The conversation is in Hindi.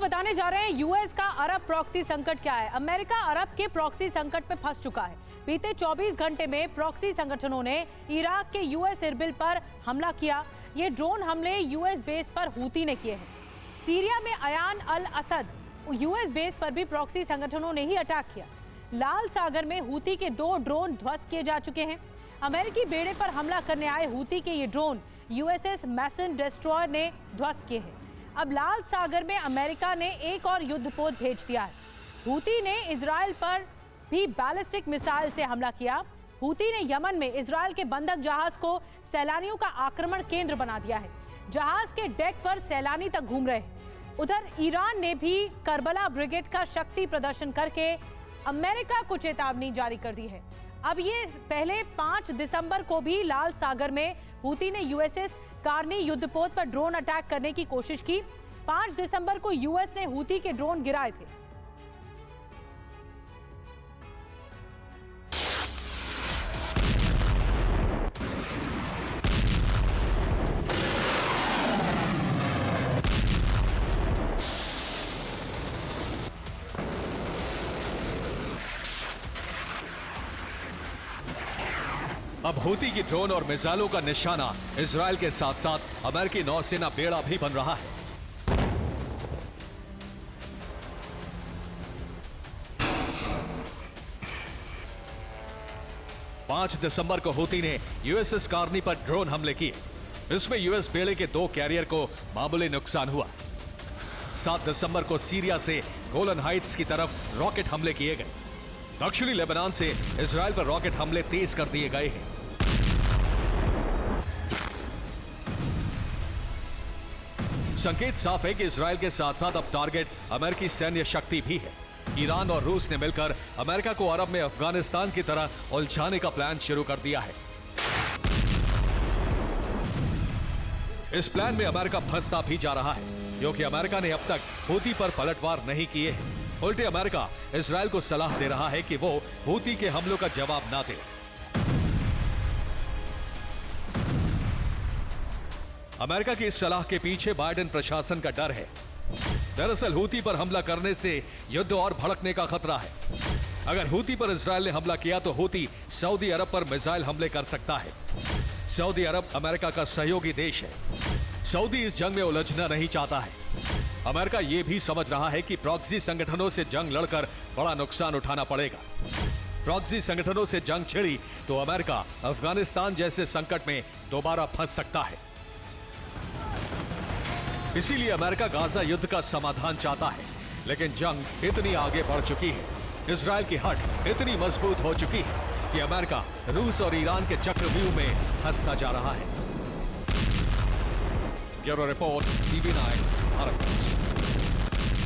बताने जा रहे हैं यूएस का अरब प्रॉक्सी संकट क्या है। अमेरिका अरब के प्रॉक्सी संकट में फंस चुका है। बीते 24 घंटे में प्रॉक्सी संगठनों ने इराक के यूएस एरबिल पर हमला किया। ये ड्रोन हमले यूएस बेस पर हूती ने किए हैं। सीरिया में अयान अल असद यूएस बेस पर भी प्रॉक्सी संगठनों ने ही अटैक किया। लाल सागर में हूती के 2 ड्रोन ध्वस्त किए जा चुके हैं। अमेरिकी बेड़े पर हमला करने आए हूती के ये ड्रोन यूएसएस मैसन डिस्ट्रॉयर ने ध्वस्त किए हैं। अब लाल सागर में अमेरिका ने एक और युद्धपोत भेज दिया है। हूती ने इजराइल पर भी बैलिस्टिक मिसाइल से हमला किया। हूती ने यमन में इजराइल के बंधक जहाज को सैलानियों का आक्रमण केंद्र बना दिया है। जहाज के डेक पर सैलानी तक घूम रहे हैं। उधर ईरान ने भी करबला ब्रिगेड का शक्ति प्रदर्शन करके अमेरिका को चेतावनी जारी कर दी है। अब ये पहले 5 दिसंबर को भी लाल सागर में हूती ने यूएसएस कारनी युद्धपोत पर ड्रोन अटैक करने की कोशिश की। 5 दिसंबर को यूएस ने हूती के ड्रोन गिराए थे। अब हूती की ड्रोन और मिसाइलों का निशाना इजराइल के साथ साथ अमेरिकी नौसेना बेड़ा भी बन रहा है। पांच दिसंबर को हूती ने यूएसएस कारनी पर ड्रोन हमले किए। इसमें यूएस बेड़े के 2 कैरियर को मामूली नुकसान हुआ। 7 दिसंबर को सीरिया से गोलन हाइट्स की तरफ रॉकेट हमले किए गए। दक्षिणी लेबनान से इजराइल पर रॉकेट हमले तेज कर दिए गए हैं। संकेत साफ है कि इजराइल के साथ साथ अब टारगेट अमेरिकी सैन्य शक्ति भी है। ईरान और रूस ने मिलकर अमेरिका को अरब में अफगानिस्तान की तरह उलझाने का प्लान शुरू कर दिया है। इस प्लान में अमेरिका फंसता भी जा रहा है, क्योंकि अमेरिका ने अब तक हूती पर पलटवार नहीं किए हैं। उल्टे अमेरिका इजराइल को सलाह दे रहा है कि वो हूती के हमलों का जवाब ना दे। अमेरिका की इस सलाह के पीछे बाइडेन प्रशासन का डर है। दरअसल हूती पर हमला करने से युद्ध और भड़कने का खतरा है। अगर हूती पर इजराइल ने हमला किया तो हूती सऊदी अरब पर मिसाइल हमले कर सकता है। सऊदी अरब अमेरिका का सहयोगी देश है। सऊदी इस जंग में उलझना नहीं चाहता है। अमेरिका यह भी समझ रहा है कि प्रॉक्सी संगठनों से जंग लड़कर बड़ा नुकसान उठाना पड़ेगा। प्रॉक्सी संगठनों से जंग छिड़ी तो अमेरिका अफगानिस्तान जैसे संकट में दोबारा फंस सकता है। इसीलिए अमेरिका गाजा युद्ध का समाधान चाहता है, लेकिन जंग इतनी आगे बढ़ चुकी है, इजराइल की हट इतनी मजबूत हो चुकी है कि अमेरिका रूस और ईरान के चक्रव्यूह में फंसता जा रहा है। Bureau report, TV9 Bharat.